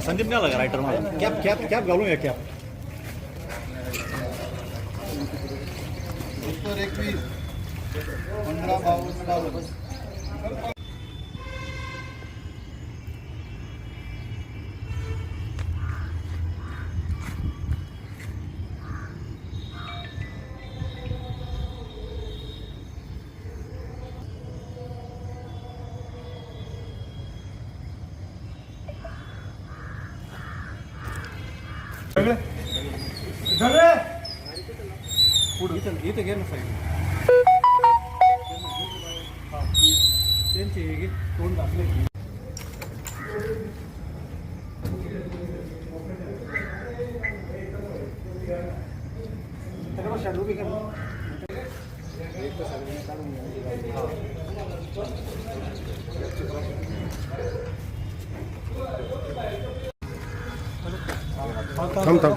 संदीप नाही आला रायटर मला कॅप कॅप कॅप घालून या कॅप 21 15 इथं घे ना साईड त्यांचे हे तोंड दाखले थांब थांब